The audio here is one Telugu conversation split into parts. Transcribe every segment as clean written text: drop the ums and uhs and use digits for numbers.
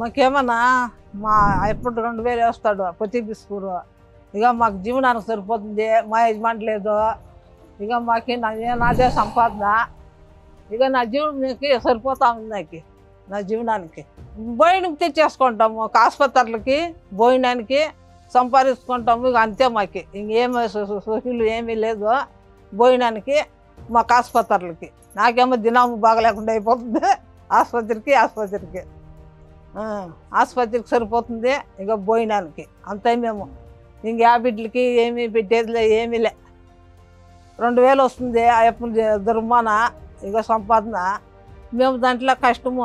మాకేమన్నా మా ఎప్పుడు 2000 వేస్తాడు ప్రతి బిస్కూరు. ఇక మాకు జీవనానికి సరిపోతుంది. మా యజమాని లేదు. ఇక మాకు నాదే సంపాదన. ఇక నా జీవనానికి సరిపోతా ఉంది. నాకు నా జీవనానికి భోజనం తెచ్చేసుకుంటాము. ఆసుపత్రులకి భోజనానికి సంపాదించుకుంటాము. ఇక అంతే మాకు ఇంకేమీ సొసైలు ఏమీ లేదు. భోజనానికి మాకు ఆసుపత్రులకి నాకేమో దినాము బాగలేకుండా అయిపోతుంది. ఆసుపత్రికి సరిపోతుంది. ఇక భోజనానికి అంతే. మేము ఇంక బిడ్డలకి ఏమీ పెట్టేదిలే, ఏమీ లే. 2000 వస్తుంది ఆ ఎప్పుడు దుర్మాన. ఇక సంపాదన మేము దాంట్లో కష్టము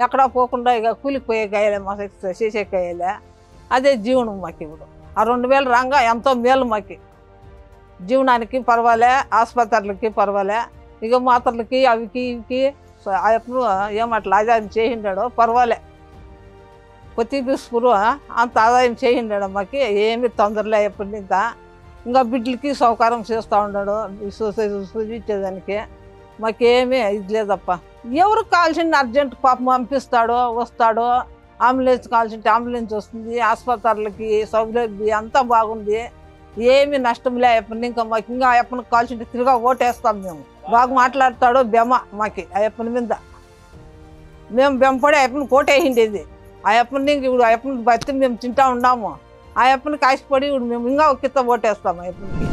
ఎక్కడా పోకుండా ఇక కూలిపోయే కాయలే, మా చేసే కాయలే. అదే జీవనం మాకు. ఇప్పుడు ఆ 2000 రాగా ఎంతో మేలు మాకు. జీవనానికి పర్వాలే, ఆసుపత్రులకి పర్వాలే. ఇక మాత్రలకి అవికి ఇవికి ఎప్పుడు ఏమట్లా ఆదాయం చేయిండాడో పర్వాలే. ప్రతి బిస్కూరు అంత ఆదాయం చేయిండాడు మాకు. ఏమి తొందరలే. ఎప్పుడు ఇంకా బిడ్డలకి సౌకర్యం చేస్తూ ఉన్నాడు చూపించేదానికి. మాకేమీ ఇది లేదప్ప. ఎవరికి కావాల్సిన అర్జెంట్ పాపం పంపిస్తాడు, వస్తాడు. అంబులెన్స్ కావాల్సింటే అంబులెన్స్ వస్తుంది. ఆసుపత్రులకి సౌలభ్యం అంతా బాగుంది. ఏమీ నష్టం లే. అయ్యప్పని ఇంకా మాకు ఇంకా అయ్యప్పనికి కావాల్సింటే తిరిగా ఓటేస్తాం మేము. బాగా మాట్లాడతాడు బెమ మాకి అయ్యప్పని మీద. మేము బెంపడి అయ్యప్పని కోటేసిండేది. అయ్యప్పని ఇప్పుడు అయ్యప్పని బతి మేము తింటా ఉన్నాము. అయ్యప్పని కాసిపడి ఇప్పుడు మేము ఇంకా ఒక కింద ఓటేస్తాము అయ్యప్పనికి.